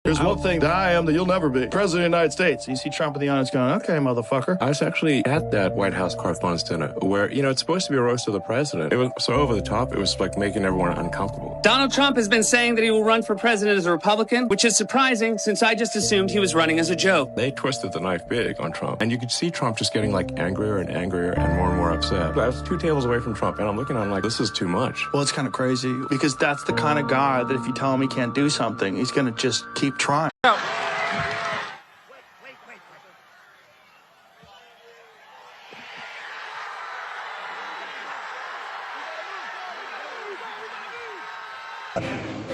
There's one thing that I am that you'll never be. President of the United States. You see Trump in the audience going, okay, motherfucker. I was actually at that White House correspondents' dinner where, you know, it's supposed to be a roast of the president. It was so over the top, it was like making everyone uncomfortable. Donald Trump has been saying that he will run for president as a Republican, which is surprising since I just assumed he was running as a joke. They twisted the knife big on Trump. And you could see Trump just getting like angrier and angrier and more upset. I was 2 tables away from Trump and I'm looking at him like, this is too much. Well, it's kind of crazy because that's the kind of guy that if you tell him he can't do something, he's going to just keep trying.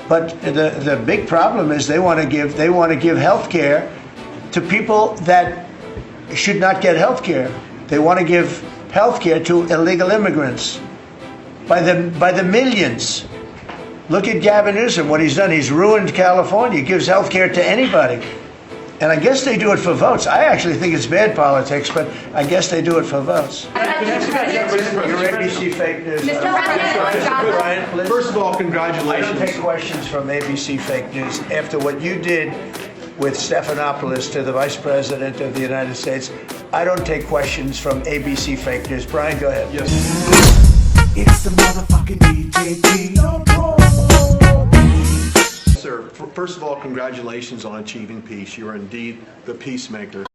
But the big problem is they want to give health care to people that should not get health care. They want to give health care to illegal immigrants by the millions. Look at Gavin Newsom, what he's done. He's ruined California. He gives health care to anybody. And I guess they do it for votes. I actually think it's bad politics, but I guess they do it for votes. Your ABC fake news. Brian, please. First of all, congratulations. I don't take questions from ABC fake news. After what you did with Stephanopoulos to the Vice President of the United States, I don't take questions from ABC fake news. Brian, go ahead. Yes. It's the motherfucking DJP. Sir, first of all, congratulations on achieving peace. You are indeed the peacemaker.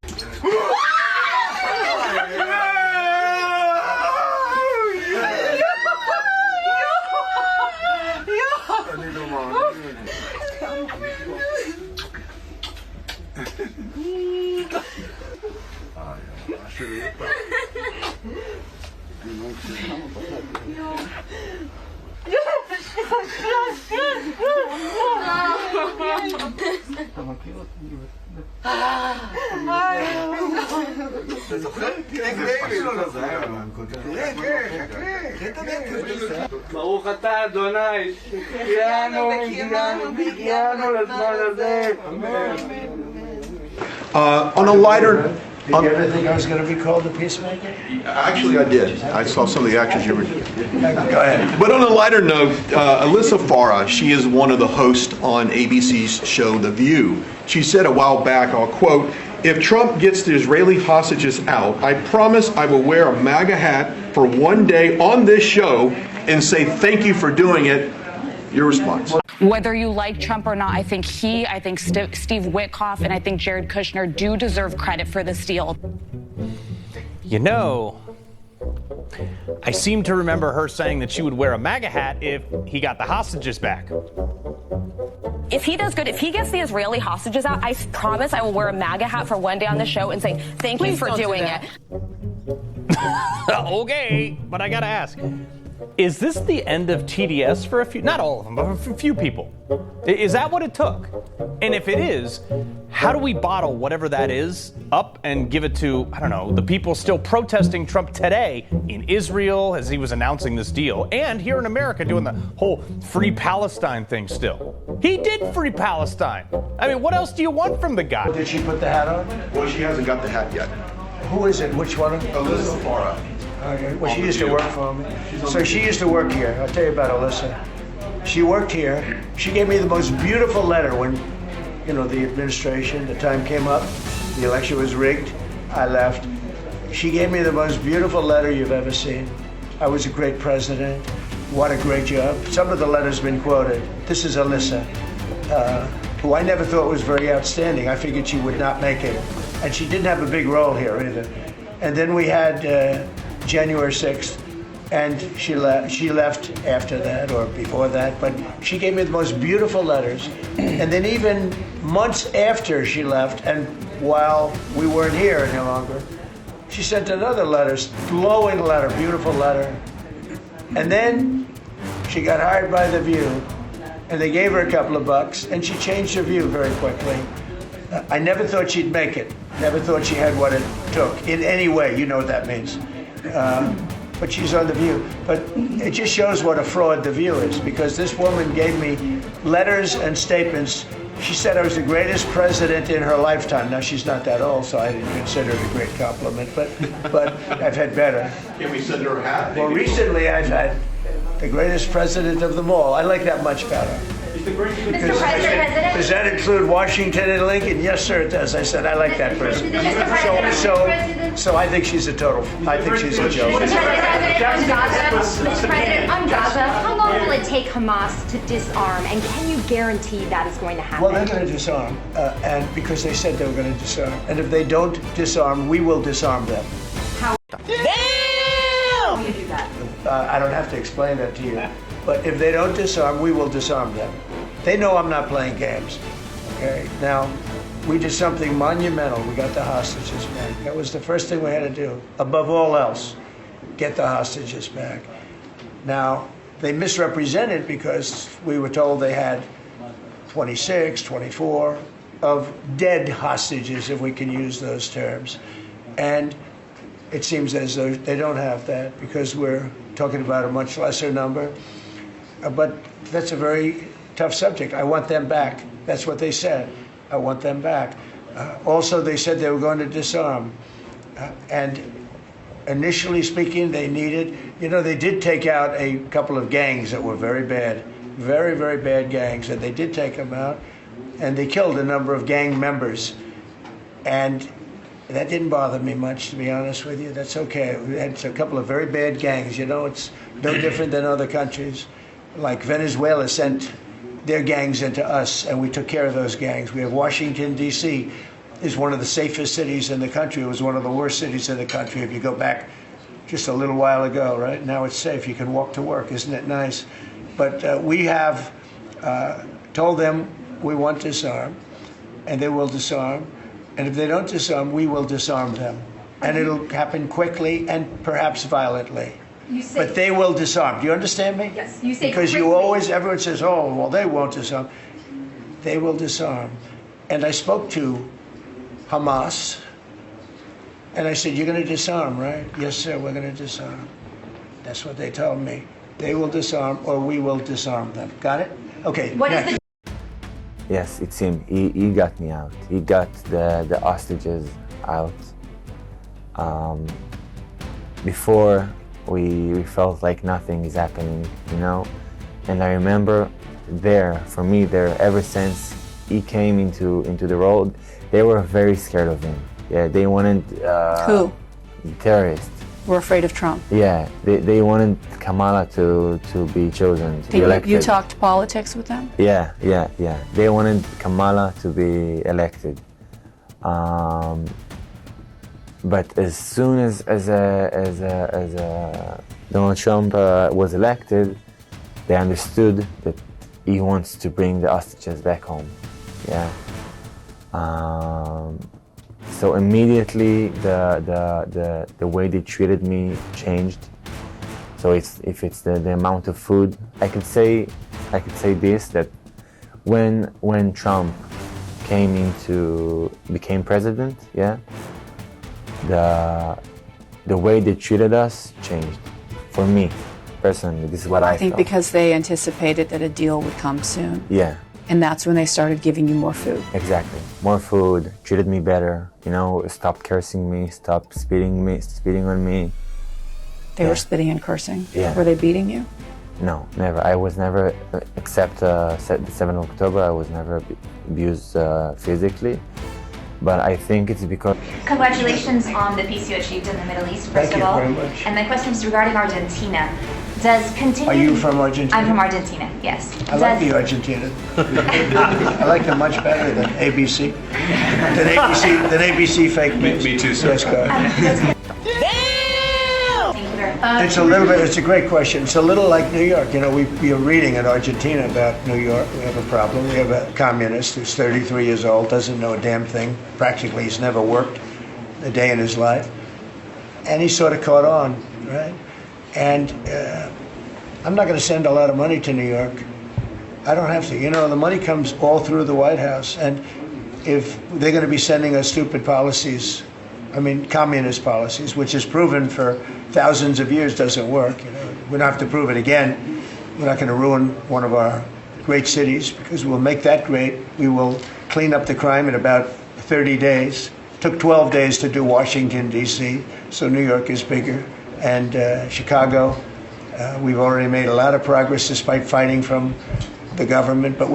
ברוך אתה אדוני, שהחיינו והגיענו לזמן הזה. On a lighter... Did you ever think I was going to be called the peacemaker? Actually, I did. I saw some of the actions you were... Go ahead. But on a lighter note, Alyssa Farah, she is one of the hosts on ABC's show The View. She said a while back, I'll quote, "If Trump gets the Israeli hostages out, I promise I will wear a MAGA hat for one day on this show and say thank you for doing it." Your response. Whether you like Trump or not, I think Steve Witkoff and I think Jared Kushner do deserve credit for this deal. You know, I seem to remember her saying that she would wear a MAGA hat if he got the hostages back. If he does good, if he gets the Israeli hostages out, I promise I will wear a MAGA hat for one day on the show and say thank you for doing it. Okay, but I gotta ask. Is this the end of TDS for a few, not all of them, but for a few people? Is that what it took? And if it is, how do we bottle whatever that is up and give it to, I don't know, the people still protesting Trump today in Israel as he was announcing this deal, and here in America doing the whole free Palestine thing still? He did free Palestine. I mean, what else do you want from the guy? Did she put the hat on? Well, she hasn't got the hat yet. Who is it? Which one? Alyssa Farah. Okay. Well, she used to work for me. So she used to work here. I'll tell you about Alyssa. She worked here. She gave me the most beautiful letter when, you know, the administration, the time came up, the election was rigged, I left. She gave me the most beautiful letter you've ever seen. I was a great president. What a great job. Some of the letters have been quoted. This is Alyssa, who I never thought was very outstanding. I figured she would not make it. And she didn't have a big role here either. And then we had January 6th, and she left after that or before that, but she gave me the most beautiful letters. And then even months after she left, and while we weren't here any longer, she sent another letter, glowing letter, beautiful letter. And then she got hired by The View, and they gave her a couple of bucks, and she changed her view very quickly. I never thought she'd make it. Never thought she had what it took in any way. You know what that means. But she's on The View. But it just shows what a fraud The View is, because this woman gave me letters and statements. She said I was the greatest president in her lifetime. Now, she's not that old, so I didn't consider it a great compliment, but I've had better. Can we send her a hat? Well, recently I've had the greatest president of them all. I like that much better. Mr. President? Does that include Washington and Lincoln? Yes, sir, it does. I said, I like that person. So I think she's a total, I think she's a joke. Mr. President, on Gaza, how long will it take Hamas to disarm, and can you guarantee that is going to happen? Well, they're going to disarm, and because they said they were going to disarm. And if they don't disarm, we will disarm them. How? Damn! You do that. I don't have to explain that to you. But if they don't disarm, we will disarm them. They know I'm not playing games. Okay? Now, we did something monumental. We got the hostages back. That was the first thing we had to do. Above all else, get the hostages back. Now, they misrepresented because we were told they had 26, 24 of dead hostages, if we can use those terms. And it seems as though they don't have that because we're talking about a much lesser number. But that's a very tough subject. I want them back. That's what they said. I want them back. Also, they said they were going to disarm. And initially speaking, they needed, they did take out a couple of gangs that were very bad, very, very bad gangs, and they did take them out, and they killed a number of gang members. And that didn't bother me much, to be honest with you. That's okay. We had a couple of very bad gangs. It's no different than other countries. Like Venezuela sent their gangs into us, and we took care of those gangs. We have Washington, D.C. is one of the safest cities in the country. It was one of the worst cities in the country if you go back just a little while ago, right? Now it's safe. You can walk to work. Isn't it nice? But we have told them we want to disarm, and they will disarm. And if they don't disarm, we will disarm them. And it'll happen quickly and perhaps violently. But they will disarm. Do you understand me? Yes. You say because quickly. everyone says, oh, well, they won't disarm. They will disarm. And I spoke to Hamas, and I said, you're going to disarm, right? Yes, sir, we're going to disarm. That's what they told me. They will disarm, or we will disarm them. Got it? Okay, next. Yes, it's him. He got me out. He got the hostages out. Before, we felt like nothing is happening, And I remember for me, ever since he came into the road, they were very scared of him. Yeah, they wanted... Who? Terrorists. We're afraid of Trump. Yeah, they wanted Kamala to be chosen, to be elected. You talked politics with them? Yeah. They wanted Kamala to be elected. But as soon as Donald Trump was elected, they understood that he wants to bring the hostages back home. Yeah. So immediately the way they treated me changed. So if it's the amount of food, I could say this, that when Trump became president, yeah, the way they treated us changed. For me, personally, this is what I think felt. because they anticipated that a deal would come soon. Yeah. And that's when they started giving you more food. Exactly. More food, treated me better, stopped cursing me, stopped spitting on me. They were spitting and cursing? Yeah. Were they beating you? No, never. I was never, except the 7th of October, I was never abused physically. But I think it's because... Congratulations on the peace you achieved in the Middle East, first Thank of all. you very much. And my question is regarding Argentina. Does continue... Are you from Argentina? I'm from Argentina, yes. I like the Argentina. I like them much better than ABC. Than ABC fake news. Me too, sir. Yes, go ahead. Damn! It's a great question. It's a little like New York. We are reading in Argentina about New York. We have a problem. We have a communist who's 33 years old, doesn't know a damn thing. Practically, he's never worked a day in his life. And he sort of caught on, right? And I'm not going to send a lot of money to New York. I don't have to. The money comes all through the White House. And if they're going to be sending us stupid policies, communist policies, which is proven for thousands of years doesn't work. We don't have to prove it again. We're not going to ruin one of our great cities because we'll make that great. We will clean up the crime in about 30 days. It took 12 days to do Washington, D.C., so New York is bigger. And Chicago, we've already made a lot of progress despite fighting from the government, but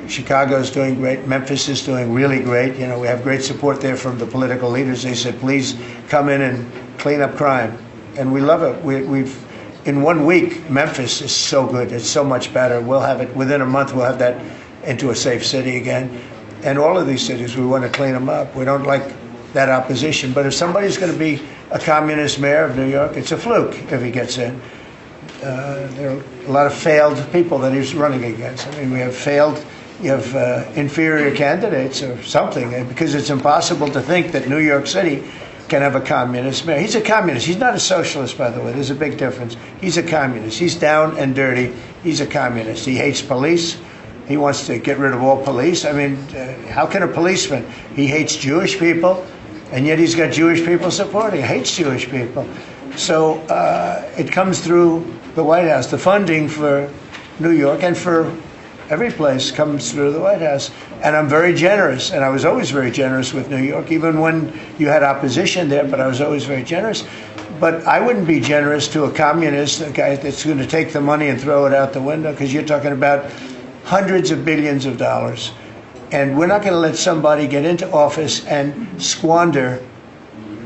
Chicago's doing great. Memphis is doing really great. You know, we have great support there from the political leaders. They said, please come in and clean up crime. And we love it. We've in 1 week, Memphis is so good. It's so much better. We'll have it within a month. We'll have that into a safe city again. And all of these cities, we want to clean them up. We don't like that opposition. But if somebody's going to be a communist mayor of New York, it's a fluke if he gets in. There are a lot of failed people that he's running against. I mean, you have inferior candidates or something, because it's impossible to think that New York City can have a communist mayor. He's a communist. He's not a socialist, by the way. There's a big difference. He's a communist. He's down and dirty. He's a communist. He hates police. He wants to get rid of all police. I mean, how can a policeman? He hates Jewish people, and yet he's got Jewish people supporting. He hates Jewish people. So it comes through the White House. The funding for New York and for every place comes through the White House. And I'm very generous, and I was always very generous with New York, even when you had opposition there, but I was always very generous. But I wouldn't be generous to a communist, a guy that's going to take the money and throw it out the window, because you're talking about hundreds of billions of dollars. And we're not going to let somebody get into office and squander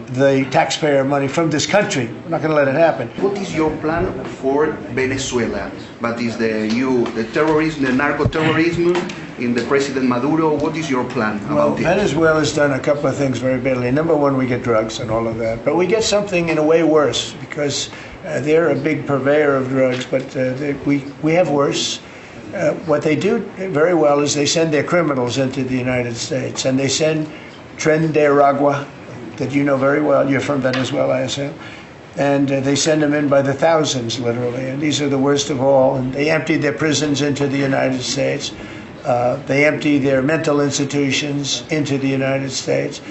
the taxpayer money from this country. We're not going to let it happen. What is your plan for Venezuela? What is the terrorism, the narco-terrorism in the President Maduro? What is your plan about it? Venezuela's done a couple of things very badly. Number one, we get drugs and all of that. But we get something in a way worse, because they're a big purveyor of drugs, but we have worse. What they do very well is they send their criminals into the United States, and they send Tren de Aragua, that you know very well. You're from Venezuela, I assume. And they send them in by the thousands, literally. And these are the worst of all. And they empty their prisons into the United States. They empty their mental institutions into the United States.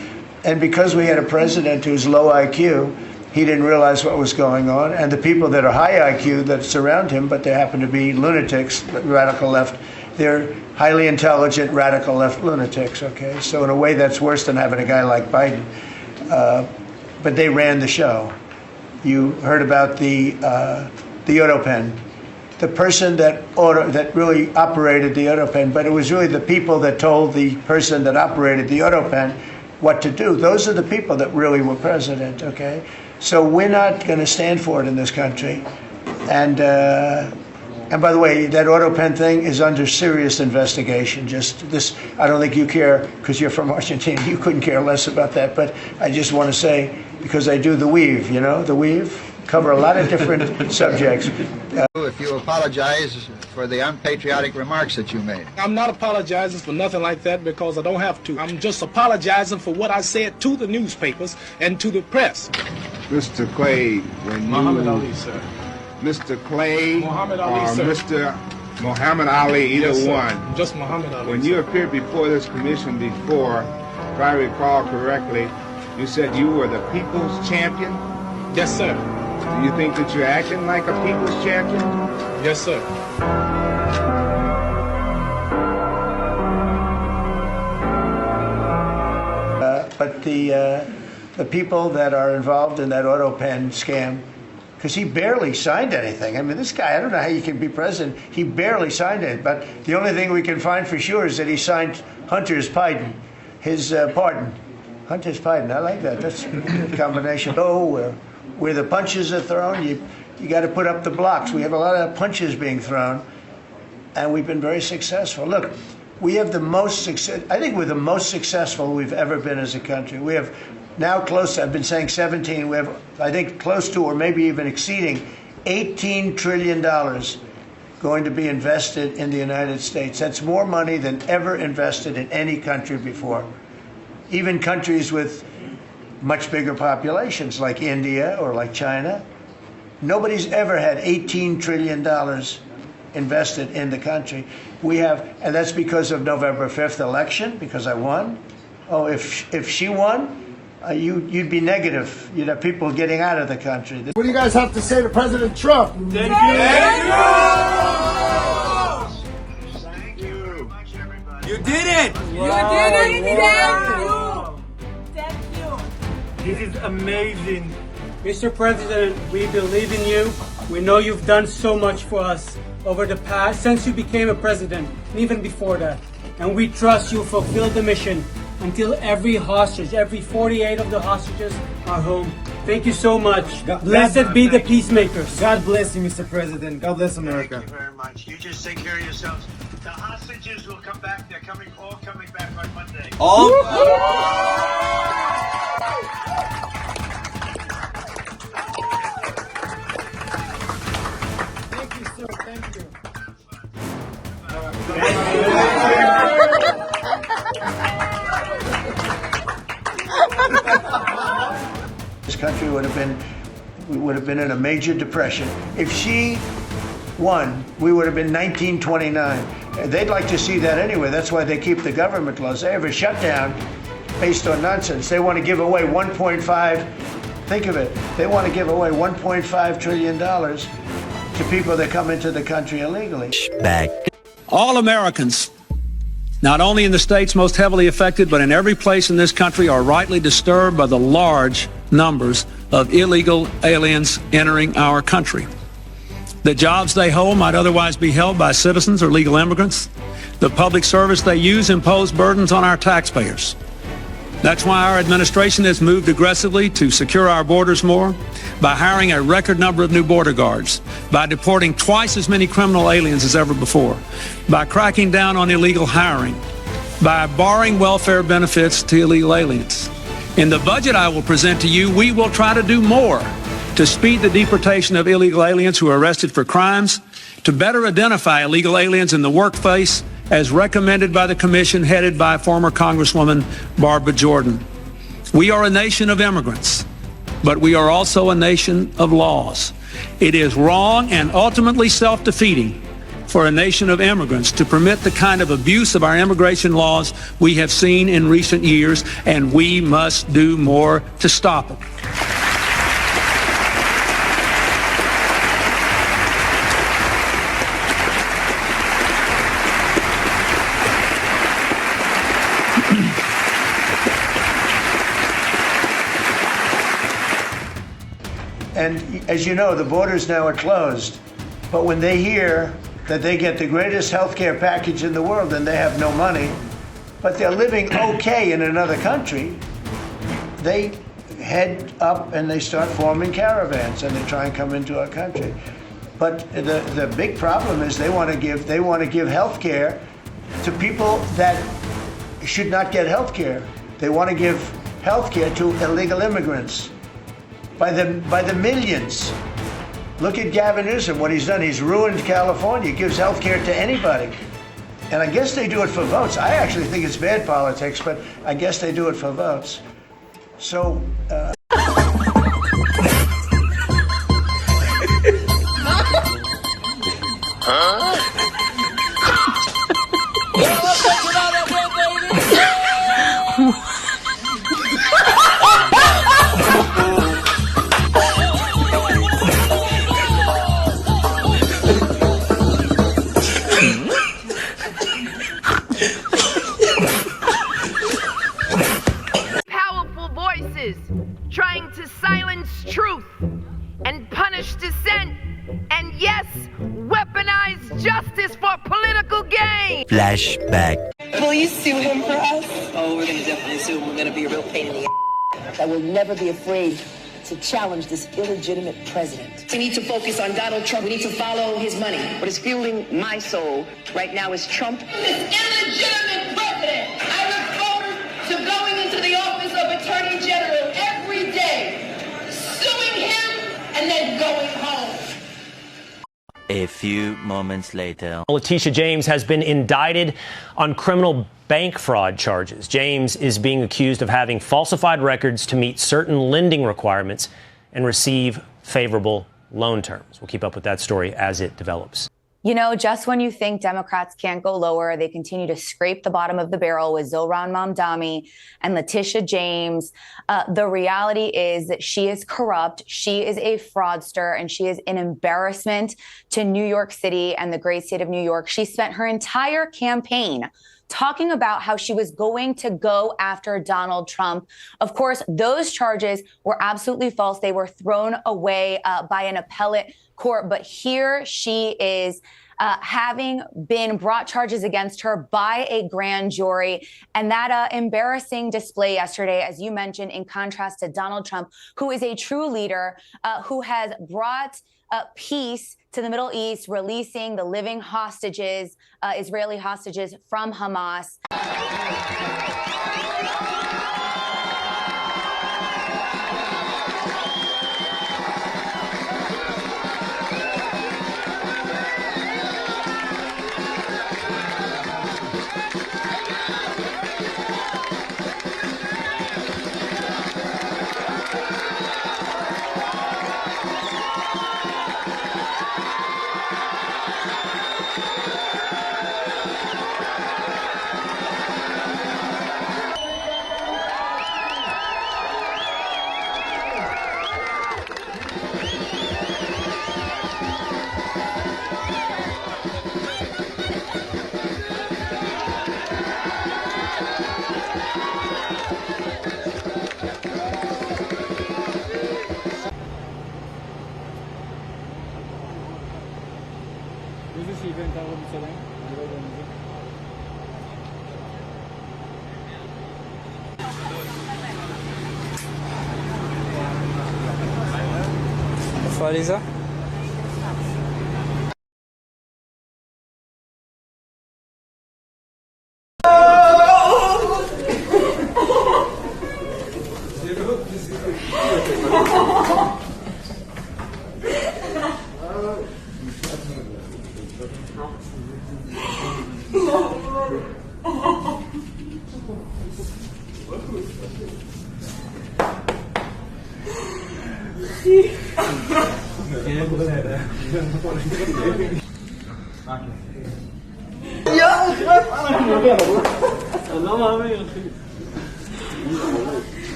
And because we had a president who's low IQ, he didn't realize what was going on. And the people that are high IQ that surround him, but they happen to be lunatics, radical left, they're highly intelligent, radical left lunatics, okay? So in a way, that's worse than having a guy like Biden. But they ran the show. You heard about the AutoPen, the person that really operated the AutoPen, but it was really the people that told the person that operated the AutoPen what to do. Those are the people that really were president, okay? So we're not going to stand for it in this country. And by the way, that AutoPen thing is under serious investigation. Just this, I don't think you care, because you're from Argentina, you couldn't care less about that. But I just want to say, because I do the weave, you know, the weave, cover a lot of different subjects. If you apologize for the unpatriotic remarks that you made. I'm not apologizing for nothing like that, because I don't have to. I'm just apologizing for what I said to the newspapers and to the press. Mr. Clay, when Muhammad Ali, sir. Mr. Clay Muhammad Ali, or sir. Mr. Muhammad Ali, either Yes, sir. one. Just Muhammad Ali. When sir. you appeared before this commission before, if I recall correctly, you said you were the people's champion? Yes, sir. Do you think that you're acting like a people's champion? Yes, sir. But the people that are involved in that AutoPen scam, because he barely signed anything. I mean, this guy, I don't know how you can be president. He barely signed it. But the only thing we can find for sure is that he signed Hunter's pardon, his pardon. Hunter's pardon, I like that. That's a good combination. Oh, where the punches are thrown, you got to put up the blocks. We have a lot of punches being thrown, and we've been very successful. Look, we have the most success. I think we're the most successful we've ever been as a country. We have now close, I've been saying 17, we have, I think, close to or maybe even exceeding $18 trillion going to be invested in the United States. That's more money than ever invested in any country before. Even countries with much bigger populations like India or like China, nobody's ever had $18 trillion invested in the country. We have, and that's because of November 5th election, because I won. Oh, if she won, you'd be negative. You'd have people getting out of the country. What do you guys have to say to President Trump? Thank you. Thank you. You did it. You did it. This is amazing. Mr. President, we believe in you. We know you've done so much for us over the past, since you became a president, and even before that. And we trust you fulfill the mission until every hostage, every 48 of the hostages are home. Thank you so much. Blessed be the peacemakers. God bless you, Mr. President. God bless America. Thank you very much. You just take care of yourselves. The hostages will come back. They're all coming back on Monday. All? Thank you, sir. Thank you. This country would have been in a major depression. If she won, we would have been 1929. They'd like to see that anyway. That's why they keep the government laws. They have a shutdown based on nonsense. They want to give away 1.5, think of it, they want to give away $1.5 trillion to people that come into the country illegally. Back. All Americans, not only in the states most heavily affected, but in every place in this country, are rightly disturbed by the large numbers of illegal aliens entering our country. The jobs they hold might otherwise be held by citizens or legal immigrants. The public service they use impose burdens on our taxpayers. That's why our administration has moved aggressively to secure our borders more, by hiring a record number of new border guards, by deporting twice as many criminal aliens as ever before, by cracking down on illegal hiring, by barring welfare benefits to illegal aliens. In the budget I will present to you, we will try to do more to speed the deportation of illegal aliens who are arrested for crimes, to better identify illegal aliens in the workplace, as recommended by the commission headed by former Congresswoman Barbara Jordan. We are a nation of immigrants, but we are also a nation of laws. It is wrong and ultimately self-defeating for a nation of immigrants to permit the kind of abuse of our immigration laws we have seen in recent years, and we must do more to stop it. And as you know, the borders now are closed. But when they hear that they get the greatest health care package in the world and they have no money, but they're living okay in another country, they head up and they start forming caravans and they try and come into our country. But the big problem is they want to give health care to people that should not get health care. They want to give health care to illegal immigrants. By the millions. Look at Gavin Newsom, what he's done. He's ruined California. He gives health care to anybody. And I guess they do it for votes. I actually think it's bad politics, but I guess they do it for votes. So, powerful voices trying to silence truth and punish dissent, and yes, weaponize justice for political gain. Flashback. Will you sue him for us? Oh, we're gonna definitely sue him. We're gonna be a real pain in the ass. I will never be afraid to challenge this illegitimate president. We need to focus on Donald Trump. We need to follow his money. What is fueling my soul right now is Trump. This illegitimate president, I look forward to going into the office of Attorney General every day, suing him, and then going home. A few moments later. Letitia James has been indicted on criminal bank fraud charges. James is being accused of having falsified records to meet certain lending requirements and receive favorable loan terms. We'll keep up with that story as it develops. You know, just when you think Democrats can't go lower, they continue to scrape the bottom of the barrel with Zohran Mamdani and Letitia James. The reality is that she is corrupt, she is a fraudster, and she is an embarrassment to New York City and the great state of New York. She spent her entire campaign talking about how she was going to go after Donald Trump. Of course, those charges were absolutely false. They were thrown away by an appellate court. But here she is, having been brought charges against her by a grand jury. And that embarrassing display yesterday, as you mentioned, in contrast to Donald Trump, who is a true leader, who has brought peace to the Middle East, releasing the living hostages, Israeli hostages from Hamas. Lisa?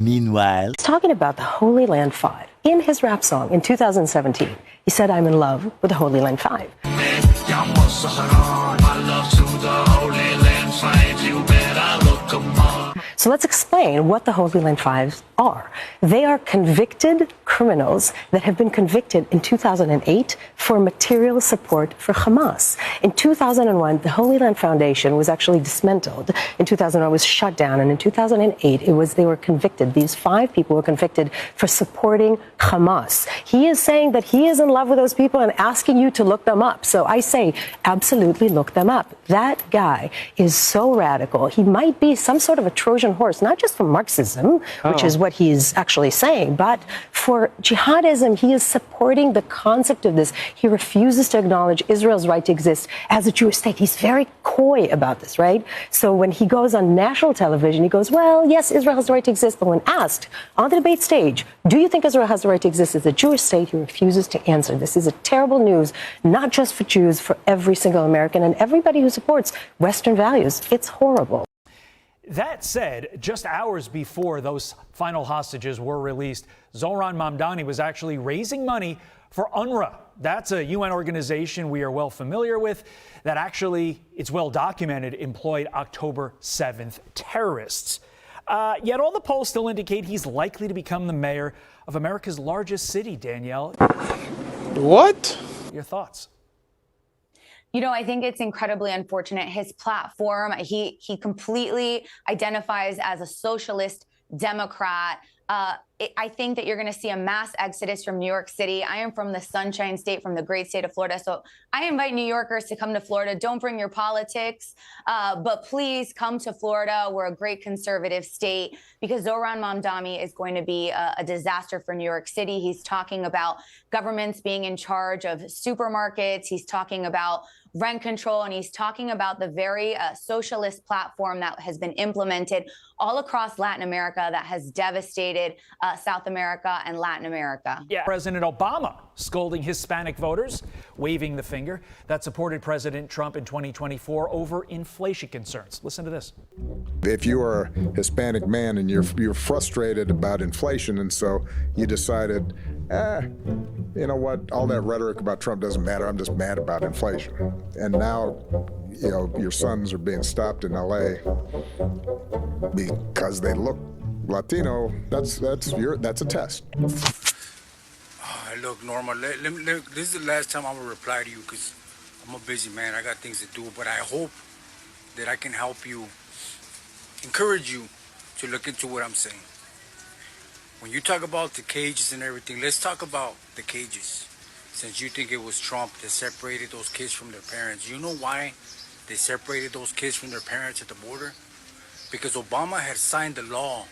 Meanwhile, he's talking about the Holy Land Five. In his rap song in 2017, he said, "I'm in love with the Holy Land Five." So let's explain what the Holy Land Fives are. They are convicted criminals that have been convicted in 2008 for material support for Hamas. In 2001, the Holy Land Foundation was actually dismantled. In 2001, it was shut down. And in 2008, they were convicted. These 5 people were convicted for supporting Hamas. He is saying that he is in love with those people and asking you to look them up. So I say, absolutely look them up. That guy is so radical. He might be some sort of a Trojan horse, not just for Marxism, which is what he's actually saying, but for jihadism. He is supporting the concept of this. He refuses to acknowledge Israel's right to exist as a Jewish state. He's very coy about this, right? So when he goes on national television, he goes, well, yes, Israel has the right to exist. But when asked on the debate stage, do you think Israel has the right to exist as a Jewish state? He refuses to answer. This is a terrible news, not just for Jews, for every single American and everybody who supports Western values. It's horrible. That said, just hours before those final hostages were released, Zohran Mamdani was actually raising money for UNRWA. That's a UN organization we are well familiar with that actually, it's well documented, employed October 7th terrorists. Yet all the polls still indicate he's likely to become the mayor of America's largest city, Danielle. What? Your thoughts? You know, I think it's incredibly unfortunate. His platform, he completely identifies as a socialist Democrat. I think that you're going to see a mass exodus from New York City. I am from the Sunshine State, from the great state of Florida. So I invite New Yorkers to come to Florida. Don't bring your politics, but please come to Florida. We're a great conservative state, because Zohran Mamdani is going to be a disaster for New York City. He's talking about governments being in charge of supermarkets. He's talking about rent control, and he's talking about the very socialist platform that has been implemented all across Latin America that has devastated South America and Latin America. Yeah. President Obama scolding Hispanic voters, waving the finger that supported President Trump in 2024 over inflation concerns. Listen to this. If you are a Hispanic man and you're frustrated about inflation, and so you decided, you know what, all that rhetoric about Trump doesn't matter, I'm just mad about inflation. And now, you know, your sons are being stopped in LA because they look Latino. That's a test. Look, Norma, this is the last time I'm gonna reply to you because I'm a busy man. I got things to do, but I hope that I can help you, encourage you to look into what I'm saying. When you talk about the cages and everything, let's talk about the cages. Since you think it was Trump that separated those kids from their parents, you know why they separated those kids from their parents at the border? Because Obama had signed the law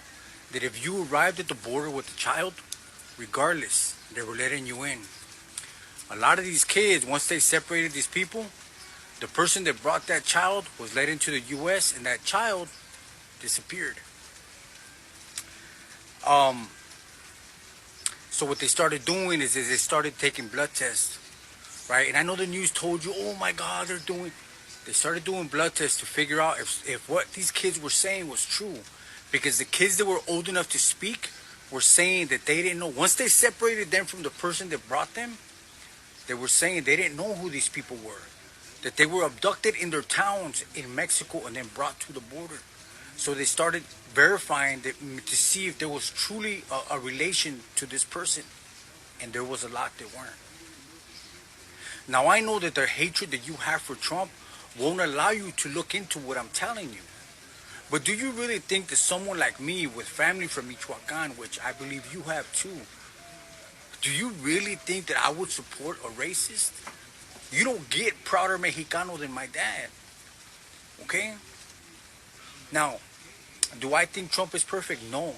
that if you arrived at the border with a child, regardless, they were letting you in. A lot of these kids, once they separated these people, the person that brought that child was let into the U.S. and that child disappeared. So what they started doing is they started taking blood tests, right? And I know the news told you, oh my God, they started doing blood tests to figure out if what these kids were saying was true. Because the kids that were old enough to speak were saying that they didn't know. Once they separated them from the person that brought them, they were saying they didn't know who these people were. That they were abducted in their towns in Mexico and then brought to the border. So they started verifying that, to see if there was truly a relation to this person. And there was a lot that weren't. Now I know that the hatred that you have for Trump won't allow you to look into what I'm telling you. But do you really think that someone like me with family from Michoacan, which I believe you have too, do you really think that I would support a racist? You don't get prouder Mexicano than my dad. Okay? Now, do I think Trump is perfect? No.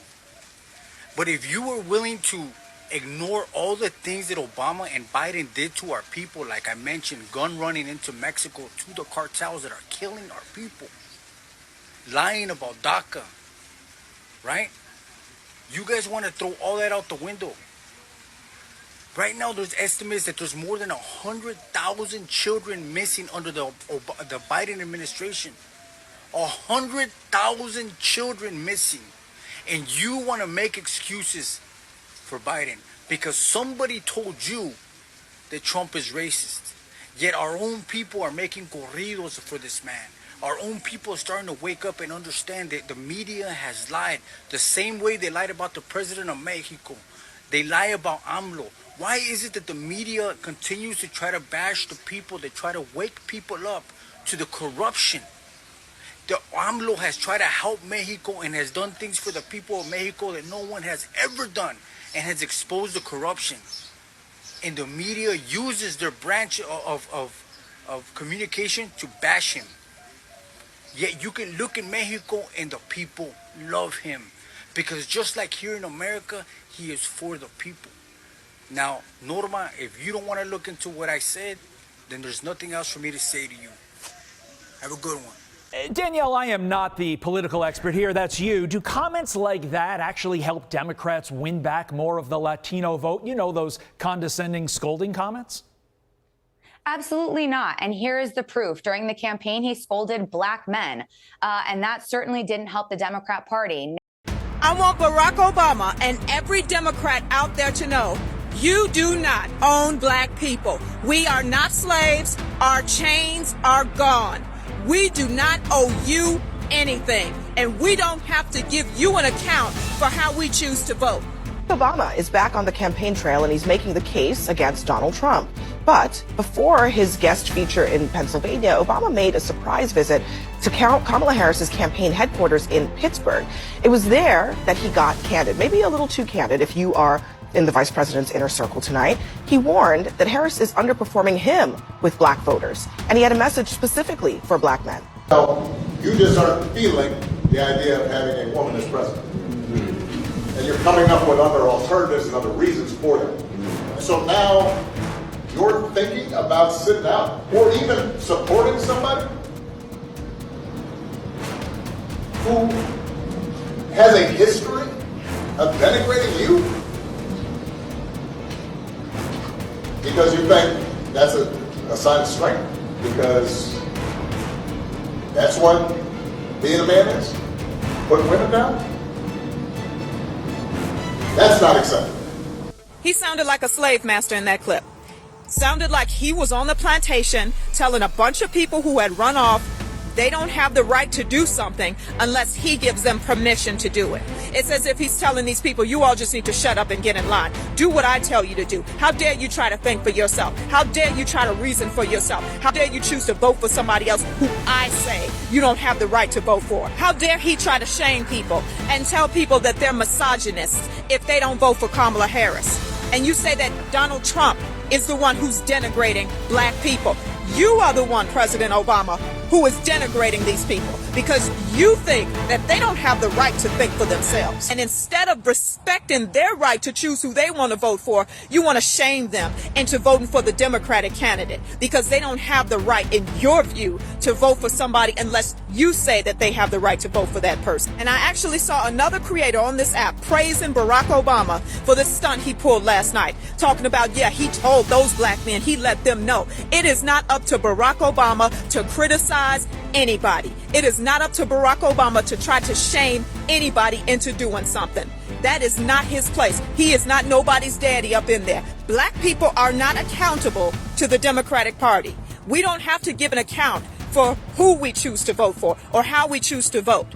But if you were willing to ignore all the things that Obama and Biden did to our people, like I mentioned, gun running into Mexico to the cartels that are killing our people, lying about DACA, right? You guys want to throw all that out the window. Right now, there's estimates that there's more than 100,000 children missing under the Biden administration. 100,000 children missing. And you want to make excuses for Biden because somebody told you that Trump is racist. Yet our own people are making corridos for this man. Our own people are starting to wake up and understand that the media has lied. The same way they lied about the president of Mexico. They lie about AMLO. Why is it that the media continues to try to bash the people, that try to wake people up to the corruption? The AMLO has tried to help Mexico and has done things for the people of Mexico that no one has ever done, and has exposed the corruption. And the media uses their branch of communication to bash him. Yet you can look in Mexico and the people love him. Because just like here in America, he is for the people. Now, Norma, if you don't want to look into what I said, then there's nothing else for me to say to you. Have a good one. Danielle, I am not the political expert here. That's you. Do comments like that actually help Democrats win back more of the Latino vote? You know, those condescending, scolding comments? Absolutely not. And here is the proof. During the campaign, he scolded black men, and that certainly didn't help the Democrat Party. I want Barack Obama and every Democrat out there to know, you do not own black people. We are not slaves. Our chains are gone. We do not owe you anything, and we don't have to give you an account for how we choose to vote. Obama is back on the campaign trail and he's making the case against Donald Trump. But before his guest feature in Pennsylvania, Obama made a surprise visit to Kamala Harris's campaign headquarters in Pittsburgh. It was there that he got candid, maybe a little too candid if you are in the vice president's inner circle tonight. He warned that Harris is underperforming him with black voters, and he had a message specifically for black men. So you just aren't feeling the idea of having a woman as president. And you're coming up with other alternatives and other reasons for them. So now you're thinking about sitting out or even supporting somebody who has a history of denigrating you? Because you think that's a sign of strength? Because that's what being a man is? Putting women down? That's not acceptable. He sounded like a slave master in that clip. Sounded like he was on the plantation telling a bunch of people who had run off they don't have the right to do something unless he gives them permission to do it. It's as if he's telling these people, you all just need to shut up and get in line. Do what I tell you to do. How dare you try to think for yourself? How dare you try to reason for yourself? How dare you choose to vote for somebody else who I say you don't have the right to vote for? How dare he try to shame people and tell people that they're misogynists if they don't vote for Kamala Harris? And you say that Donald Trump is the one who's denigrating black people. You are the one, President Obama, who is denigrating these people because you think that they don't have the right to think for themselves. And instead of respecting their right to choose who they want to vote for, you want to shame them into voting for the Democratic candidate because they don't have the right, in your view, to vote for somebody unless you say that they have the right to vote for that person. And I actually saw another creator on this app praising Barack Obama for the stunt he pulled last night, talking about, yeah, he told those black men, he let them know. It is not up to Barack Obama to criticize anybody. It is not up to Barack Obama to try to shame anybody into doing something. That is not his place. He is not nobody's daddy up in there. Black people are not accountable to the Democratic Party. We don't have to give an account for who we choose to vote for or how we choose to vote.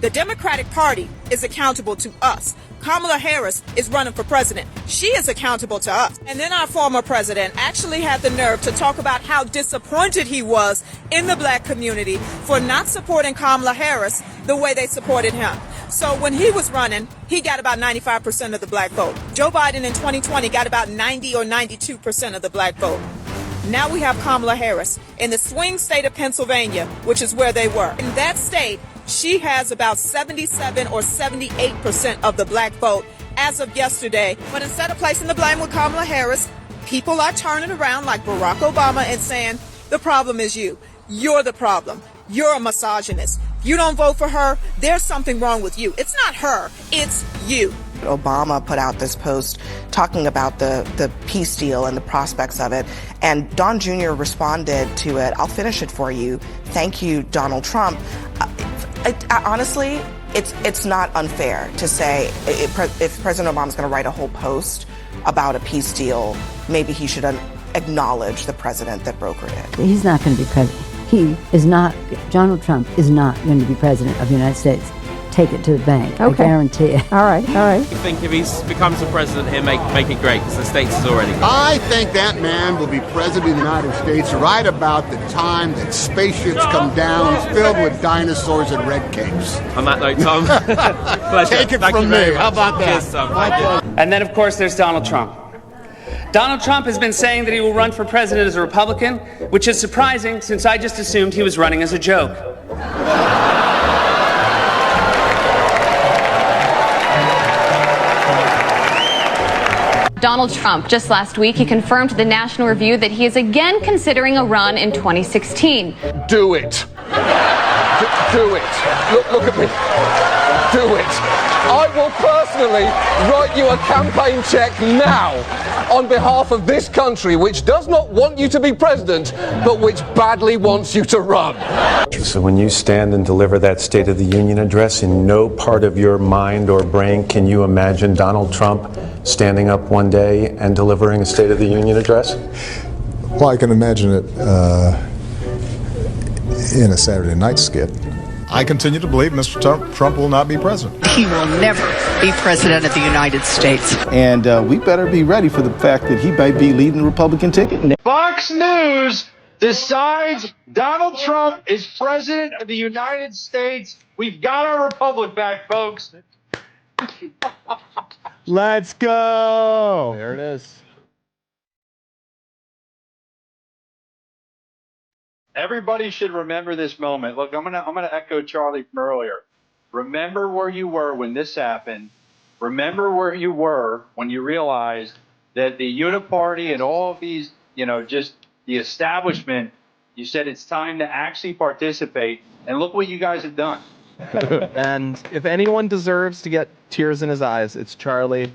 The Democratic Party is accountable to us. Kamala Harris is running for president. She is accountable to us. And then our former president actually had the nerve to talk about how disappointed he was in the black community for not supporting Kamala Harris the way they supported him. So when he was running, he got about 95% of the black vote. Joe Biden in 2020 got about 90 or 92% of the black vote. Now we have Kamala Harris in the swing state of Pennsylvania, which is where they were. In that state, she has about 77 or 78% of the black vote as of yesterday. But instead of placing the blame with Kamala Harris, people are turning around like Barack Obama and saying, the problem is you. You're the problem. You're a misogynist. You don't vote for her, there's something wrong with you. It's not her, it's you. Obama put out this post talking about the peace deal and the prospects of it, and Don Jr. responded to it. I'll finish it for you. Thank you, Donald Trump. Honestly, it's not unfair to say if President Obama's going to write a whole post about a peace deal, maybe he should acknowledge the president that brokered it. He's not going to be president. Donald Trump is not going to be president of the United States. Take it to the bank. Okay. I guarantee it. All right. I think if he becomes the president, he'll make it great because the states is already great. I think that man will be president of the United States right about the time that spaceships come down filled with dinosaurs and red capes. On that note, Tom, pleasure. Take it from me. How about that? Cheers, Tom. And then, of course, there's Donald Trump. Donald Trump has been saying that he will run for president as a Republican, which is surprising since I just assumed he was running as a joke. Donald Trump, just last week, he confirmed to the National Review that he is again considering a run in 2016. Do it. Do it. Look at me. Do it. I will personally write you a campaign check now on behalf of this country, which does not want you to be president, but which badly wants you to run. So when you stand and deliver that State of the Union address, in no part of your mind or brain can you imagine Donald Trump standing up one day and delivering a State of the Union address? Well, I can imagine it in a Saturday night skit. I continue to believe Mr. Trump will not be president. He will never be president of the United States. And we better be ready for the fact that he might be leading the Republican ticket. Fox News decides Donald Trump is president of the United States. We've got our republic back, folks. Let's go. There it is. Everybody should remember this moment. Look, I'm gonna echo Charlie from earlier. Remember where you were when this happened. Remember where you were when you realized that the Uniparty and all of these, just the establishment, you said it's time to actually participate. And look what you guys have done. And if anyone deserves to get tears in his eyes, it's Charlie.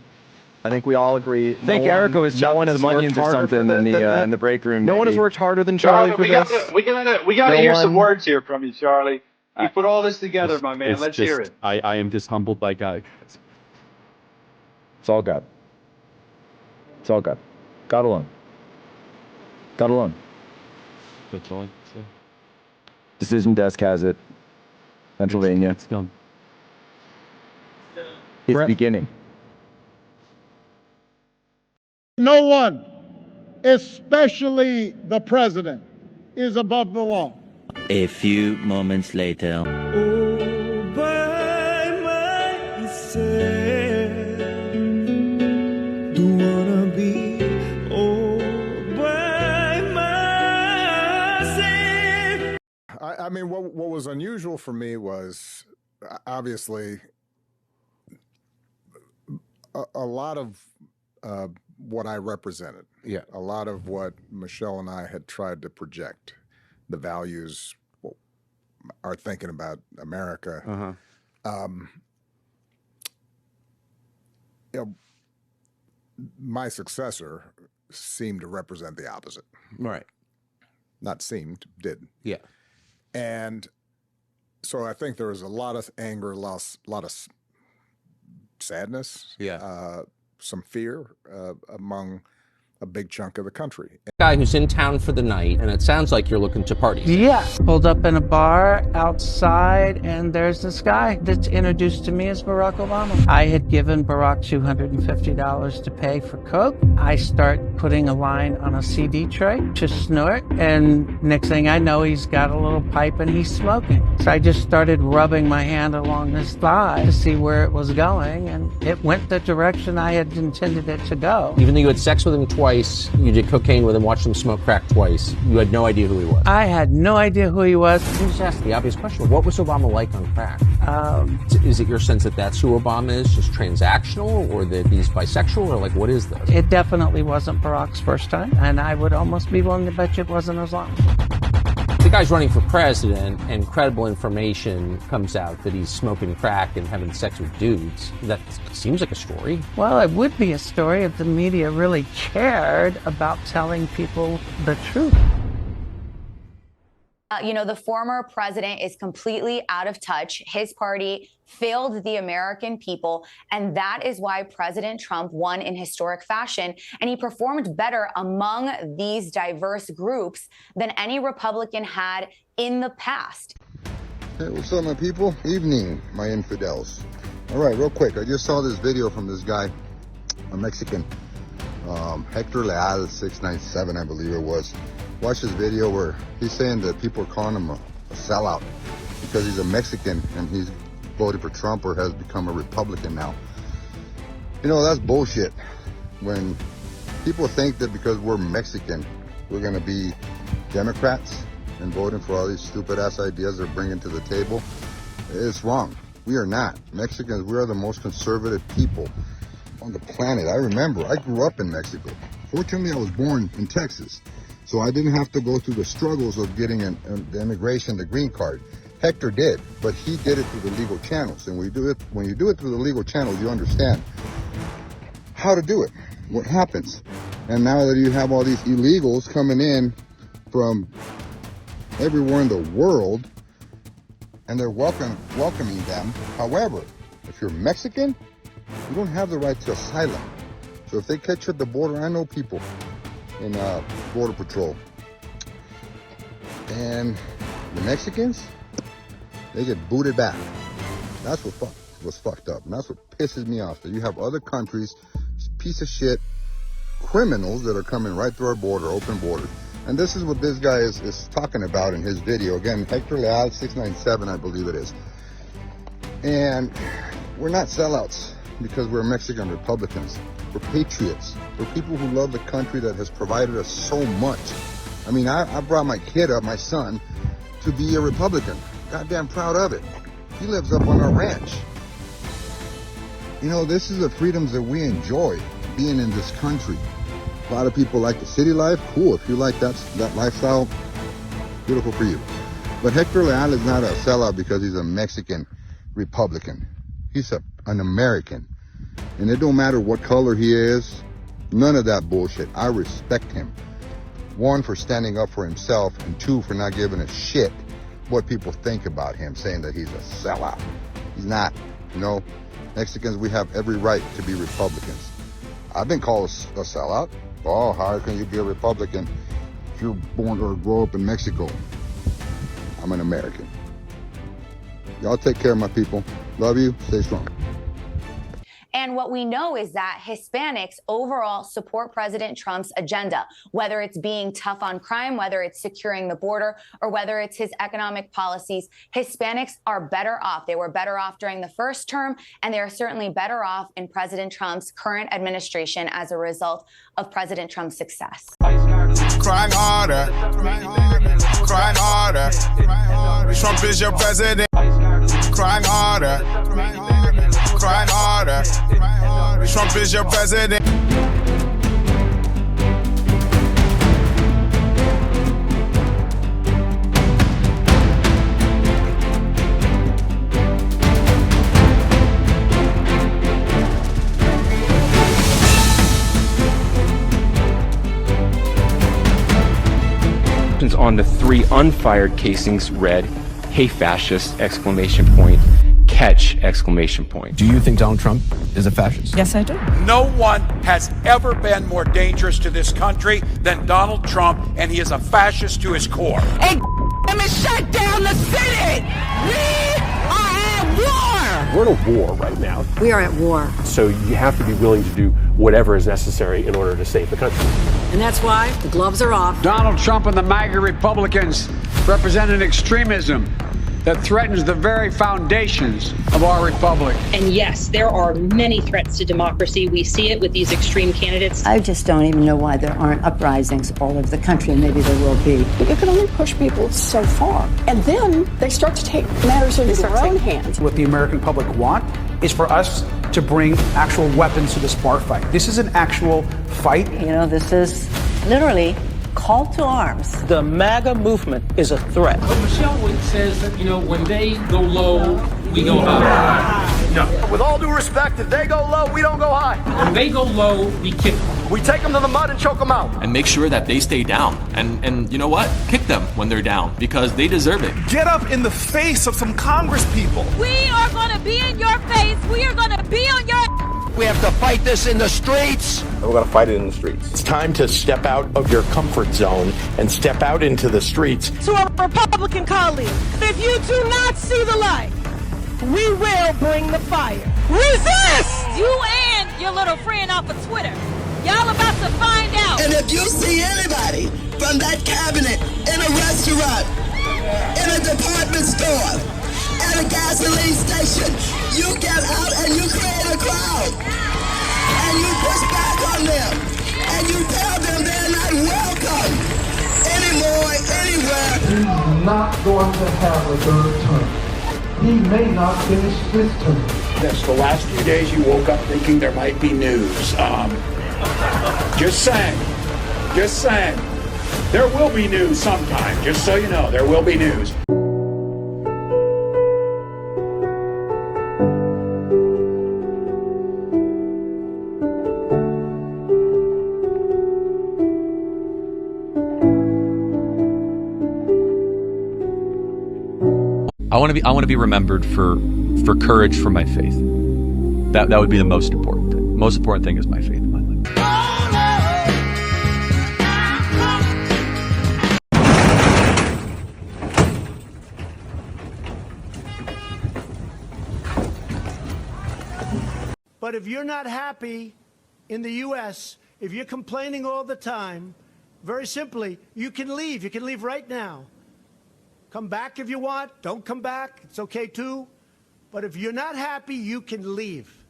I think we all agree. I think Erica was chopping some onions or something in the break room. No one has worked harder than Charlie for this. We gotta hear some words here from you, Charlie. You put all this together, my man. Let's hear it. I am just humbled by God. It's all God. It's all God. God alone. God alone. That's all I can say. Decision desk has it. Pennsylvania. It's done. It's beginning. No one, especially the president, is above the law. A few moments later. I mean, what was unusual for me was obviously a lot of what I represented. Yeah. A lot of what Michelle and I had tried to project, the values, our thinking about America. You know, my successor seemed to represent the opposite. Right. Not seemed, did. Yeah. And so I think there was a lot of anger, a lot of sadness, some fear among a big chunk of the country. Guy who's in town for the night, and it sounds like you're looking to party. Yeah, pulled up in a bar outside, and there's this guy that's introduced to me as Barack Obama. I had given Barack $250 to pay for coke. I start putting a line on a CD tray to snort, and next thing I know, he's got a little pipe and he's smoking. So I just started rubbing my hand along his thigh to see where it was going, and it went the direction I had intended it to go. Even though you had sex with him twice, you did cocaine with him, watched him smoke crack twice, you had no idea who he was. I had no idea who he was. Let me just ask the obvious question. What was Obama like on crack? Is it your sense that that's who Obama is, just transactional, or that he's bisexual, or like what is this? It definitely wasn't Barack's first time, and I would almost be willing to bet you it wasn't as long. The guy's running for president, and credible information comes out that he's smoking crack and having sex with dudes. That seems like a story. Well, it would be a story if the media really cared about telling people the truth. You know, the former president is completely out of touch. His party failed the American people, and that is why President Trump won in historic fashion, and he performed better among these diverse groups than any Republican had in the past. Hey, what's up, my people? Evening, my infidels. All right, real quick, I just saw this video from this guy, a Mexican, Hector Leal 697, I believe it was. Watch this video where he's saying that people are calling him a sellout because he's a Mexican and he's voted for Trump or has become a Republican now. You know, that's bullshit. When people think that because we're Mexican, we're going to be Democrats and voting for all these stupid ass ideas they're bringing to the table, it's wrong. We are not. Mexicans, we are the most conservative people on the planet. I remember, I grew up in Mexico. Fortunately, I was born in Texas. So I didn't have to go through the struggles of getting the immigration, the green card. Hector did, but he did it through the legal channels. And when you do it through the legal channels, you understand how to do it, what happens. And now that you have all these illegals coming in from everywhere in the world, and they're welcoming them. However, if you're Mexican, you don't have the right to asylum. So if they catch you at the border, I know people in Border Patrol. And the Mexicans, they get booted back. That's what's fucked up. And that's what pisses me off. That you have other countries, piece of shit, criminals that are coming right through our border, open border. And this is what this guy is talking about in his video. Again, Hector Leal 697, I believe it is. And we're not sellouts because we're Mexican Republicans. We're patriots. We're people who love the country that has provided us so much. I mean, I brought my kid up, my son, to be a Republican. Goddamn proud of it. He lives up on our ranch. You know, this is the freedoms that we enjoy being in this country. A lot of people like the city life. Cool. If you like that lifestyle, beautiful for you. But Hector Leal is not a sellout because he's a Mexican Republican. He's an American. And it don't matter what color he is, none of that bullshit. I respect him. One, for standing up for himself, and two, for not giving a shit what people think about him, saying that he's a sellout. He's not. You know, Mexicans, we have every right to be Republicans. I've been called a sellout. Oh, how can you be a Republican if you're born or grow up in Mexico? I'm an American. Y'all take care of my people. Love you. Stay strong. And what we know is that Hispanics overall support President Trump's agenda, whether it's being tough on crime, whether it's securing the border, or whether it's his economic policies. Hispanics are better off. They were better off during the first term, and they're certainly better off in President Trump's current administration as a result of President Trump's success. Crying harder, crying harder. Trump is your president. Crying harder, crying harder. Trump is your president. On the 3 unfired casings read, "Hey fascist!" exclamation point, catch exclamation point. Do you think Donald Trump is a fascist? Yes, I do. No one has ever been more dangerous to this country than Donald Trump, and he is a fascist to his core. Hey, let me shut down the Senate! We are at war! We're at a war right now. We are at war. So you have to be willing to do whatever is necessary in order to save the country. And that's why the gloves are off. Donald Trump and the MAGA Republicans represent an extremism that threatens the very foundations of our republic. And yes, there are many threats to democracy. We see it with these extreme candidates. I just don't even know why there aren't uprisings all over the country, and maybe there will be. You can only push people so far. And then they start to take matters into their own hands. What the American public want is for us to bring actual weapons to this bar fight. This is an actual fight. You know, this is literally call to arms. The MAGA movement is a threat. But Michelle says that, when they go low, we go high. No. With all due respect, if they go low, we don't go high. When they go low, we kick them. We take them to the mud and choke them out. And make sure that they stay down. And you know what? Kick them when they're down, because they deserve it. Get up in the face of some Congress people. We are going to be in your face. We are going to be on your... We have to fight this in the streets. And we're going to fight it in the streets. It's time to step out of your comfort zone and step out into the streets. To our Republican colleagues, if you do not see the light, we will bring the fire. Resist! You and your little friend off of Twitter. Y'all about to find out. And if you see anybody from that cabinet in a restaurant, in a department store, at a gasoline station, you get out and you create a crowd. And you push back on them. And you tell them they're not welcome anymore, anywhere. He's not going to have a third term. He may not finish this term. Yes, the last few days you woke up thinking there might be news. Just saying. Just saying. There will be news sometime. Just so you know, there will be news. I want to be remembered for courage for my faith. That would be the most important thing. Most important thing is my faith in my life. But if you're not happy in the U.S., if you're complaining all the time, very simply, you can leave. You can leave right now. Come back if you want. Don't come back. It's okay too. But if you're not happy, you can leave.